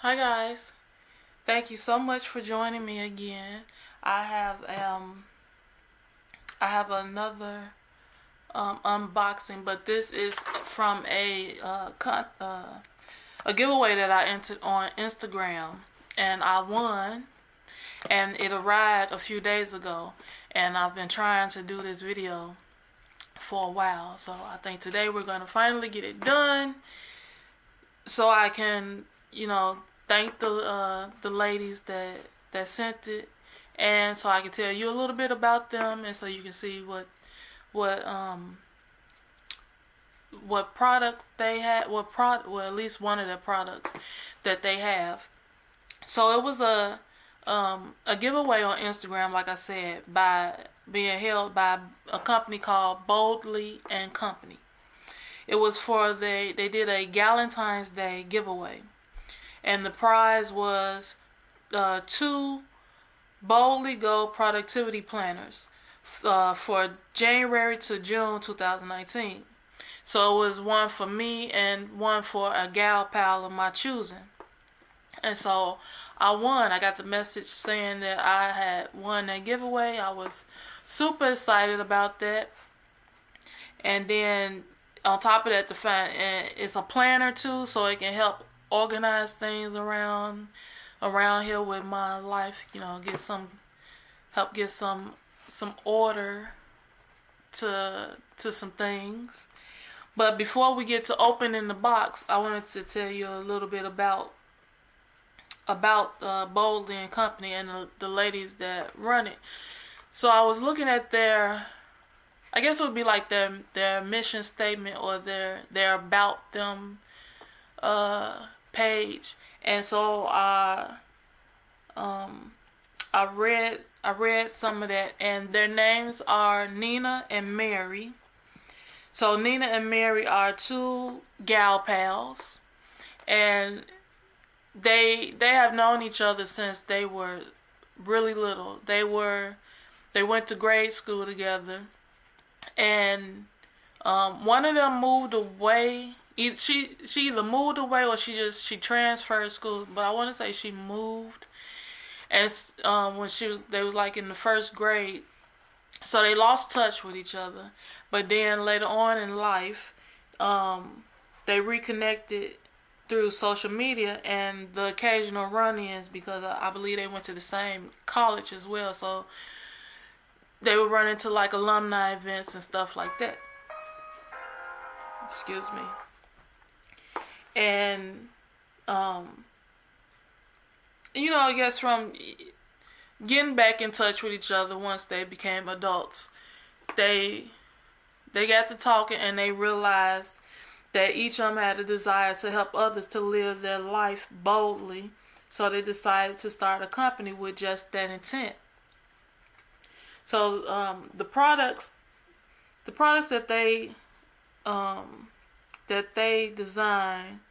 Hi guys, thank you so much for joining me again. I have I have another unboxing, but this is from a giveaway that I entered on Instagram, and I won, and it arrived a few days ago, and I've been trying to do this video for a while, so I think today we're gonna finally get it done, so I can, thank the ladies that sent it, and so I can tell you a little bit about them, and so you can see what what product they had, well, at least one of the products that they have. So it was a giveaway on Instagram, like I said, by being held by a company called Boldly and Company. It was for they did a Galentines Day giveaway, and the prize was two Boldly Go productivity planners for January to June 2019. So it was one for me and one for a gal pal of my choosing. And so I won. I got the message saying that I had won that giveaway. I was super excited about that. And then on top of that, it's a planner too, so it can help organize things around here with my life. Help get some order to some things. But before we get to opening the box, I wanted to tell you a little bit about Boldly and Company and the ladies that run it. So I was looking at I guess it would be like their mission statement or their about them page, and so I read some of that, and their names are Nina and Mary. So Nina and Mary are two gal pals, and they have known each other since they were really little. They went to grade school together, and one of them moved away. She either moved away or she transferred schools, but I want to say she moved. And when they was like in the first grade, so they lost touch with each other. But then later on in life, they reconnected through social media and the occasional run-ins, because I believe they went to the same college as well. So they would run into like alumni events and stuff like that. Excuse me. And I guess from getting back in touch with each other once they became adults, they got to talking, and they realized that each of them had a desire to help others to live their life boldly. So they decided to start a company with just that intent. So the products that they design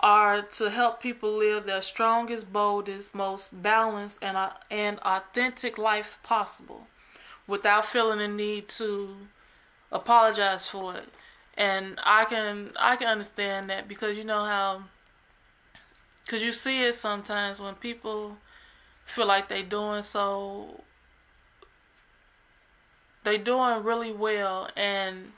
are to help people live their strongest, boldest, most balanced, and authentic life possible, without feeling the need to apologize for it. And I can understand that, because because you see it sometimes when people feel like they doing really well, and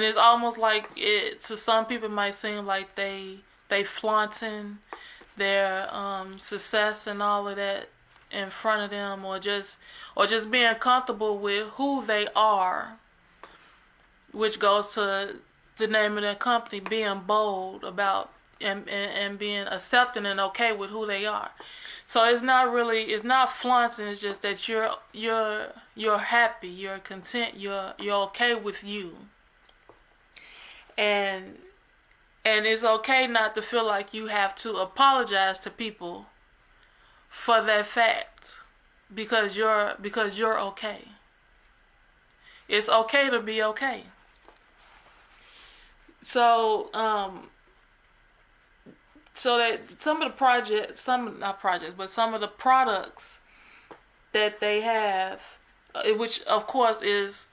it's almost like to some people it might seem like they flaunting their success and all of that in front of them, or just being comfortable with who they are, which goes to the name of their company, being bold about and being accepting and okay with who they are. So it's not flaunting. It's just that you're happy, you're content, you're okay with you. And it's okay not to feel like you have to apologize to people for that fact, because you're okay. It's okay to be okay. So that some of the products that they have, which of course is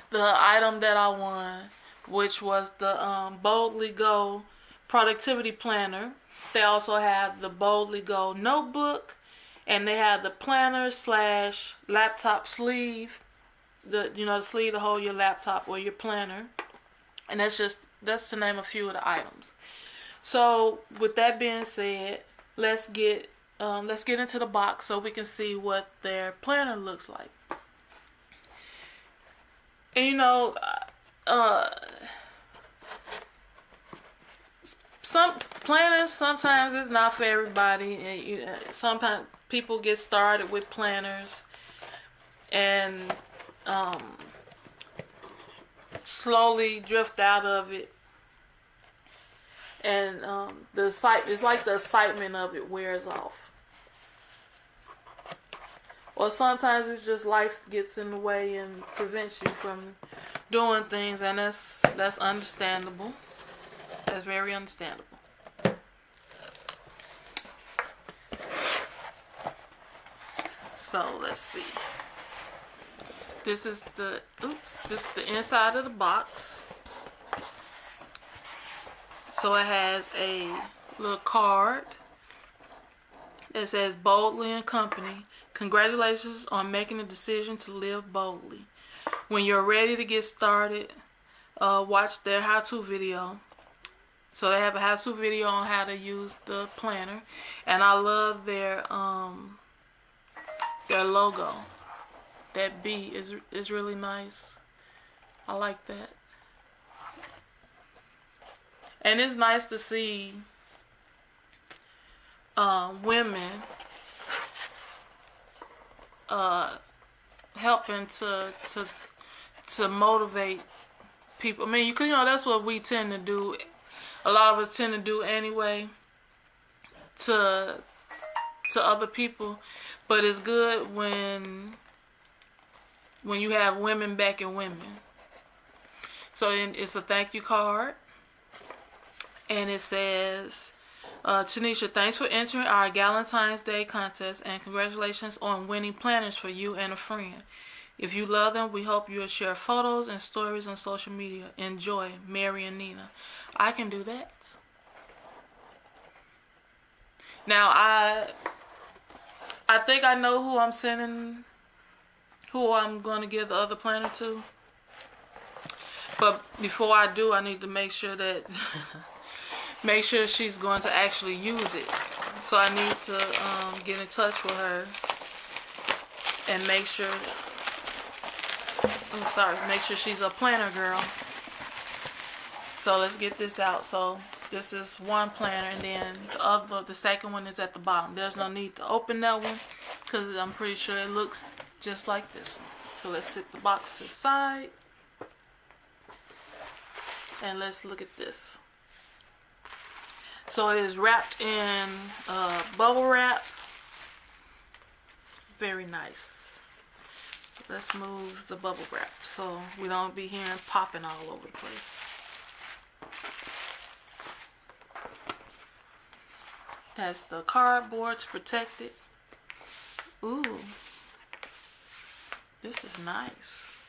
the item that I won, which was the Boldly Go Productivity Planner. They also have the Boldly Go Notebook, and they have the planner slash laptop sleeve. The sleeve to hold your laptop or your planner. And that's to name a few of the items. So with that being said, let's get into the box so we can see what their planner looks like. And some planners sometimes it's not for everybody, and sometimes people get started with planners and slowly drift out of it, and it's like the excitement of it wears off, or sometimes it's just life gets in the way and prevents you from doing things, and that's understandable. That's very understandable. So let's see. This is the inside of the box. So it has a little card that says Boldly and Company. Congratulations on making the decision to live boldly. When you're ready to get started, watch their how-to video. So they have a how-to video on how to use the planner, and I love their logo. That B is really nice. I like that. And it's nice to see women helping to motivate people. I mean, that's what we tend to do. A lot of us tend to do anyway to other people, but it's good when you have women backing women. So it's a thank you card, and it says, Tanisha, thanks for entering our Galentines Day contest, and congratulations on winning planners for you and a friend. If you love them, we hope you'll share photos and stories on social media. Enjoy, Mary and Nina. I can do that. Now, I think I know who I'm going to give the other planner to. But before I do, I need to make sure she's going to actually use it. So I need to get in touch with her and make sure she's a planner girl. So let's get this out. So this is one planner, and then the second one is at the bottom. There's no need to open that one because I'm pretty sure it looks just like this one. So let's set the box to the side, and let's look at this. So it is wrapped in bubble wrap. Very nice. Let's move the bubble wrap so we don't be hearing popping all over the place. That's the cardboard to protect it. Ooh, this is nice.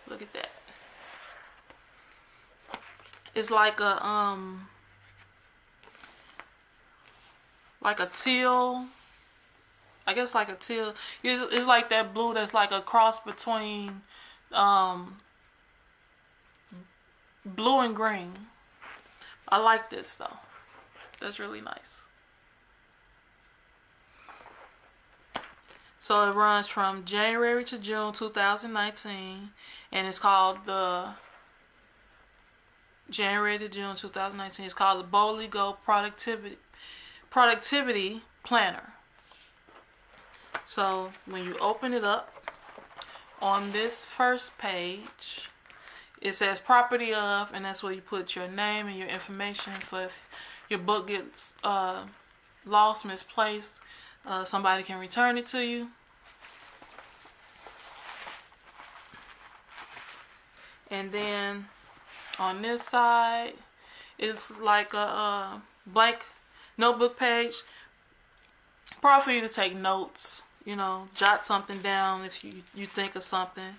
Look at that. It's like a teal. I guess like a teal. It's like that blue that's like a cross between blue and green. I like this though. That's really nice. So it runs from January to June 2019, and it's called the January to June 2019. It's called the Boldly Go Productivity Planner. So when you open it up, on this first page, it says property of, and that's where you put your name and your information for if your book gets lost, misplaced, somebody can return it to you. And then on this side, it's like a blank notebook page. Probably for you to take notes, jot something down if you think of something.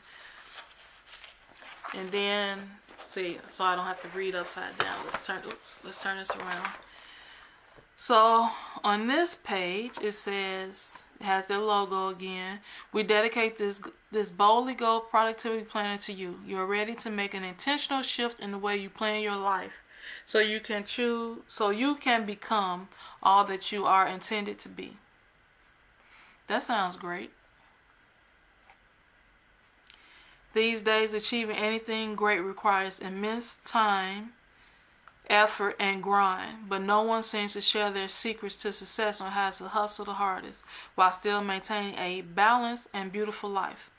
And then, see, so I don't have to read upside down. Let's turn this around. So on this page, it says, it has their logo again. We dedicate this Boldly Go productivity planner to you. You're ready to make an intentional shift in the way you plan your life, so you can become all that you are intended to be. That sounds great. These days, achieving anything great requires immense time, effort, and grind, but no one seems to share their secrets to success on how to hustle the hardest while still maintaining a balanced and beautiful life.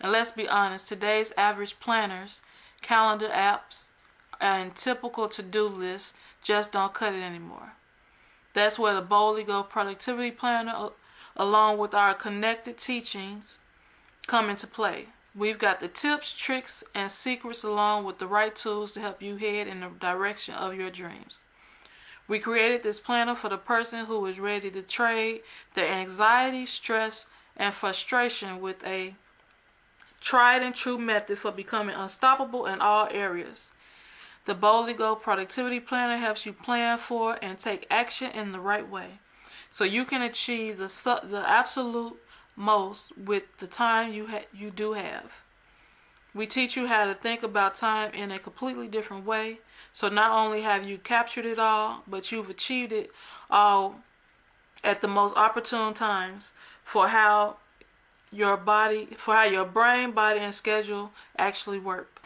And let's be honest, today's average planners, calendar apps, and typical to-do lists just don't cut it anymore. That's where the Boldly Go productivity planner, along with our connected teachings, come into play. We've got the tips, tricks, and secrets along with the right tools to help you head in the direction of your dreams. We created this planner for the person who is ready to trade their anxiety, stress, and frustration with a tried and true method for becoming unstoppable in all areas. The Boldly Go productivity planner helps you plan for and take action in the right way, so you can achieve the absolute most with the time you do have. We teach you how to think about time in a completely different way, so not only have you captured it all, but you've achieved it all at the most opportune times for how your brain, body, and schedule actually work.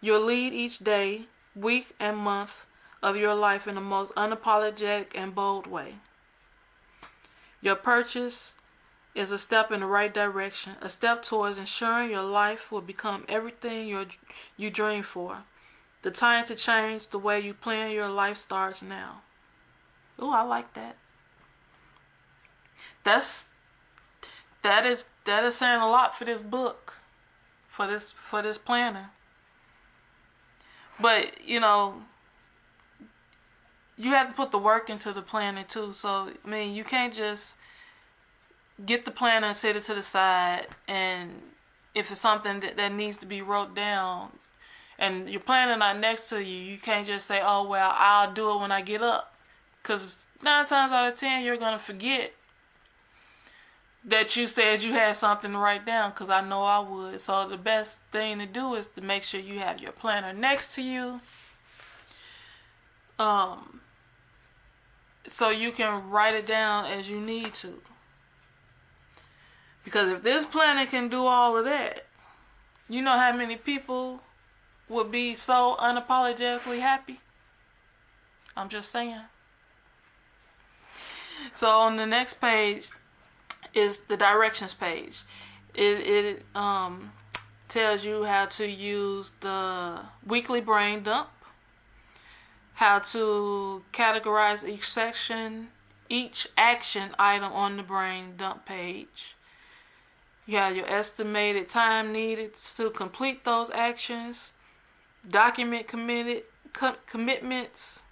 You'll lead each day, week, and month of your life in the most unapologetic and bold way. Your purchase is a step in the right direction, a step towards ensuring your life will become everything you dream for. The time to change the way you plan your life starts now. Oh, I like that. That is saying a lot for this book, for this planner. But you have to put the work into the planner too. So I mean, you can't just get the planner and set it to the side, and if it's something that needs to be wrote down and your planner not next to you, you can't just say, oh well, I'll do it when I get up, because 9 times out of 10 you're gonna forget that you said you had something to write down, because I know I would. So the best thing to do is to make sure you have your planner next to you, so you can write it down as you need to. Because if this planner can do all of that, you know how many people would be so unapologetically happy? I'm just saying. So on the next page is the directions page. It tells you how to use the weekly brain dump, how to categorize each action item on the brain dump page. You have your estimated time needed to complete those actions, document commitments,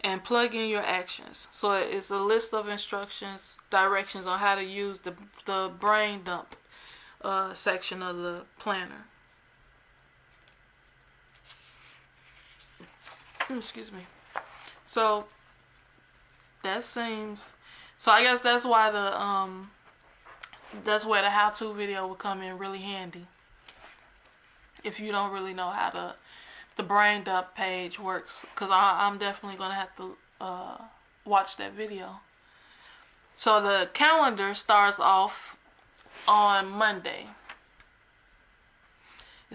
and plug in your actions. So it's a list of instructions, directions on how to use the brain dump section of the planner. Excuse me. So I guess that's why that's where the how-to video will come in really handy. If you don't really know how the brain dump page works, because I'm definitely going to have to watch that video. So the calendar starts off on Monday.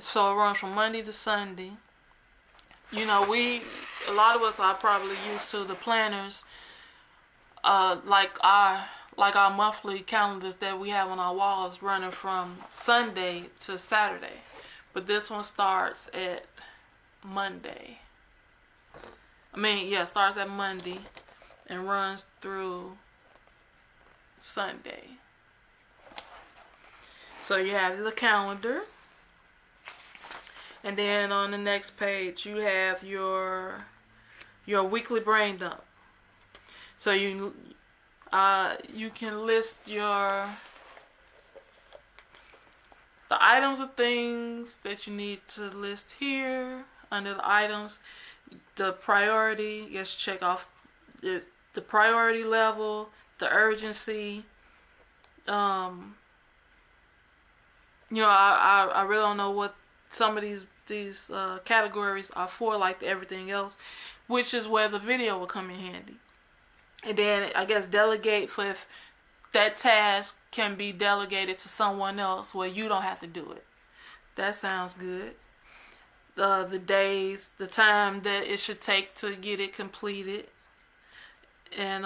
So it runs from Monday to Sunday. A lot of us are probably used to the planners, like our monthly calendars that we have on our walls, running from Sunday to Saturday. But this one starts at Monday. Starts at Monday and runs through Sunday. So you have the calendar. And then on the next page, you have your weekly brain dump. So you can list your the items of things that you need to list here. Under the items, the priority, just check off the priority level, the urgency. I really don't know what some of these categories are for, like everything else, which is where the video will come in handy. And then I guess delegate for if that task can be delegated to someone else where you don't have to do it. That sounds good. The days, the time that it should take to get it completed, and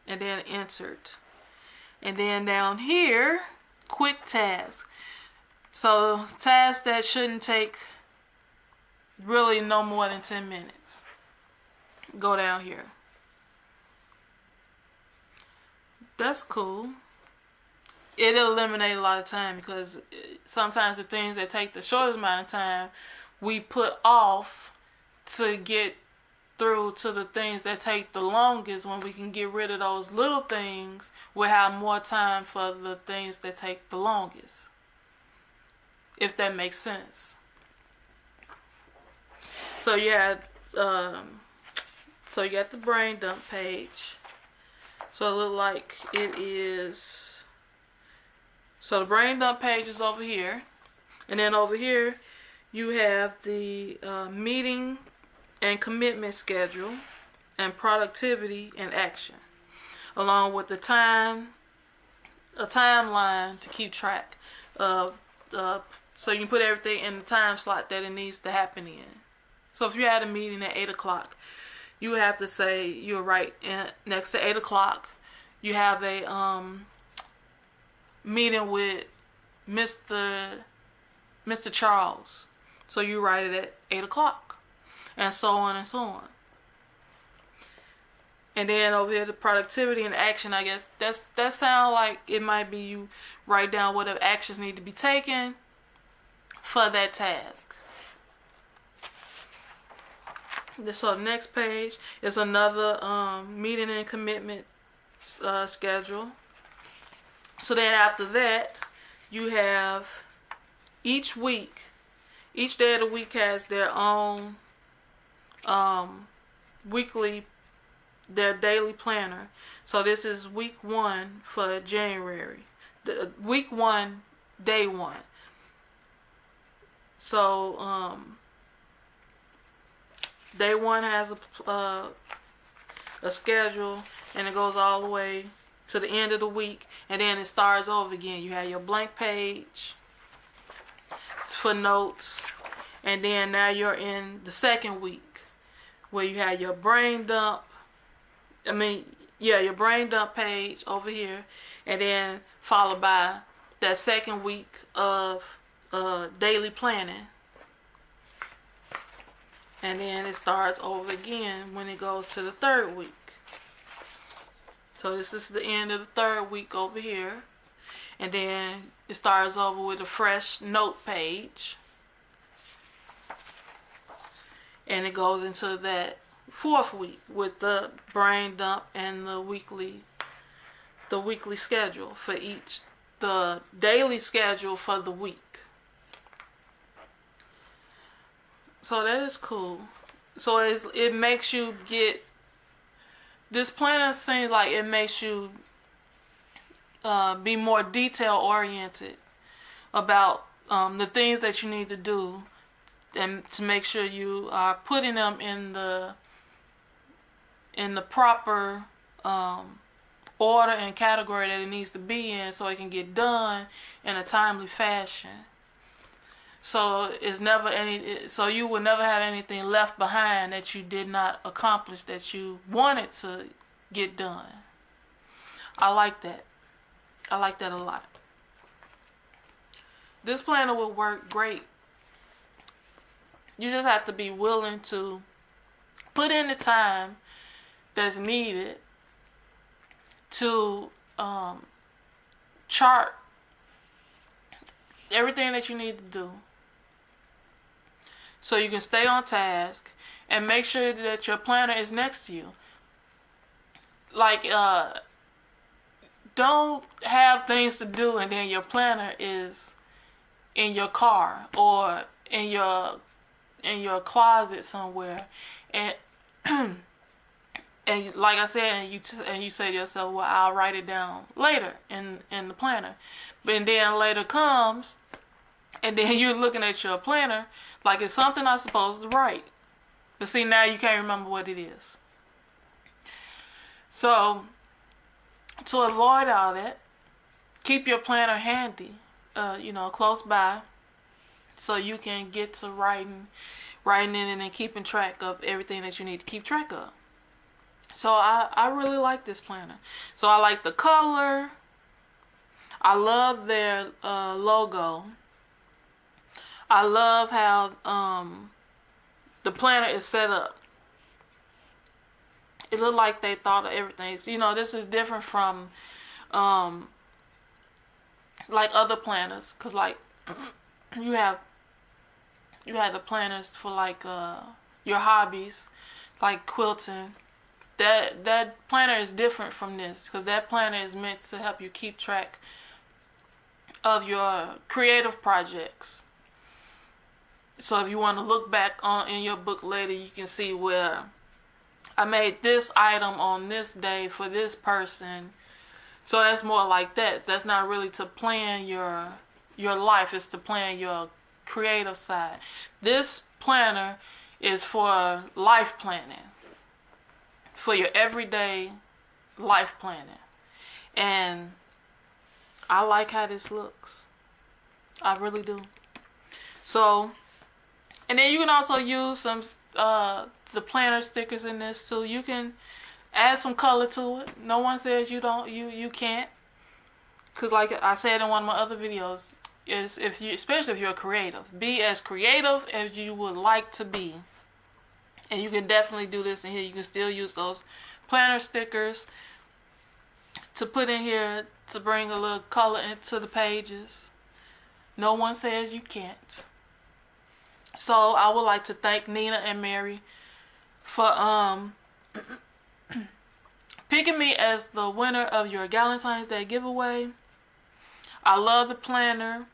then entered. And then down here, quick tasks. So tasks that shouldn't take really no more than 10 minutes. Go down here. That's cool. It'll eliminate a lot of time, because sometimes the things that take the shortest amount of time, we put off to get through to the things that take the longest. When we can get rid of those little things, we'll have more time for the things that take the longest. If that makes sense. So you got the brain dump page. So it look like it is. So the brain dump page is over here, and then over here you have the meeting and commitment schedule and productivity and action, along with a timeline to keep track of so you can put everything in the time slot that it needs to happen in. So if you had a meeting at 8 o'clock, you would have to say, you're right, next to 8 o'clock, you have a meeting with Mr. Charles. So you write it at 8 o'clock, and so on and so on. And then over here, the productivity and action, I guess that sounds like it might be you write down what actions need to be taken for that task. So the next page is another meeting and commitment schedule. So then after that, you have each week, each day of the week has their own their daily planner. So this is week 1 for January. Week 1, day 1. So day 1 has a schedule, and it goes all the way to the end of the week, and then it starts over again. You have your blank page for notes, and then now you're in the second week, where you have your brain dump. Your brain dump page over here, and then followed by that second week of daily planning. And then it starts over again when it goes to the third week. So this is the end of the third week over here. And then it starts over with a fresh note page. And it goes into that fourth week with the brain dump and the weekly schedule for each, the daily schedule for the week. So that is cool. So it makes you get, this planner seems like it makes you be more detail oriented about the things that you need to do, and to make sure you are putting them in the proper order and category that it needs to be in, so it can get done in a timely fashion. So so you will never have anything left behind that you did not accomplish, that you wanted to get done. I like that. I like that a lot. This planner will work great. You just have to be willing to put in the time that's needed to chart everything that you need to do, so you can stay on task, and make sure that your planner is next to you. Like don't have things to do and then your planner is in your car or in your closet somewhere, and and like I said, and you say to yourself, well, I'll write it down later in the planner. But then later comes, and then you're looking at your planner like it's something I'm supposed to write. But see, now you can't remember what it is. So, to avoid all that, keep your planner handy, close by, so you can get to writing in it and keeping track of everything that you need to keep track of. So I really like this planner. So I like the color. I love their logo. I love how the planner is set up. It looked like they thought of everything. This is different from like other planners, cause like you have the planners for like your hobbies, like quilting. That planner is different from this, because that planner is meant to help you keep track of your creative projects. So if you want to look back in your book later, you can see where I made this item on this day for this person. So that's more like that. That's not really to plan your life. It's to plan your creative side. This planner is for life planning, for your everyday life planning. And I like how this looks. I really do. So, and then you can also use some the planner stickers in this too. You can add some color to it. No one says you can't. Cause like I said in one of my other videos, is especially if you're creative, be as creative as you would like to be. And you can definitely do this in here. You can still use those planner stickers to put in here to bring a little color into the pages. No one says you can't. So I would like to thank Nina and Mary for picking me as the winner of your Galentines Day giveaway. I love the planner,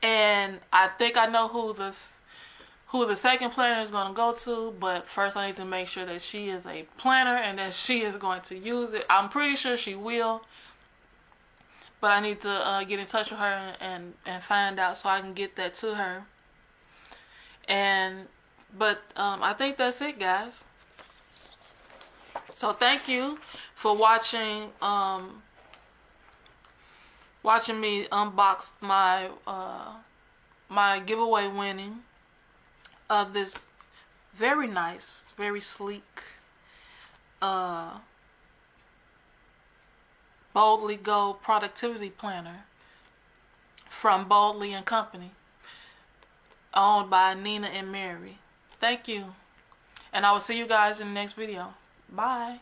and I think I know who the second planner is going to go to, but first I need to make sure that she is a planner and that she is going to use it. I'm pretty sure she will, but I need to get in touch with her and find out so I can get that to her. But I think that's it, guys. So thank you for watching me unbox my my giveaway winning of this very nice, very sleek Boldly Go productivity planner from Boldly and Company, owned by Nina and Mary. Thank you, and I will see you guys in the next video. Bye.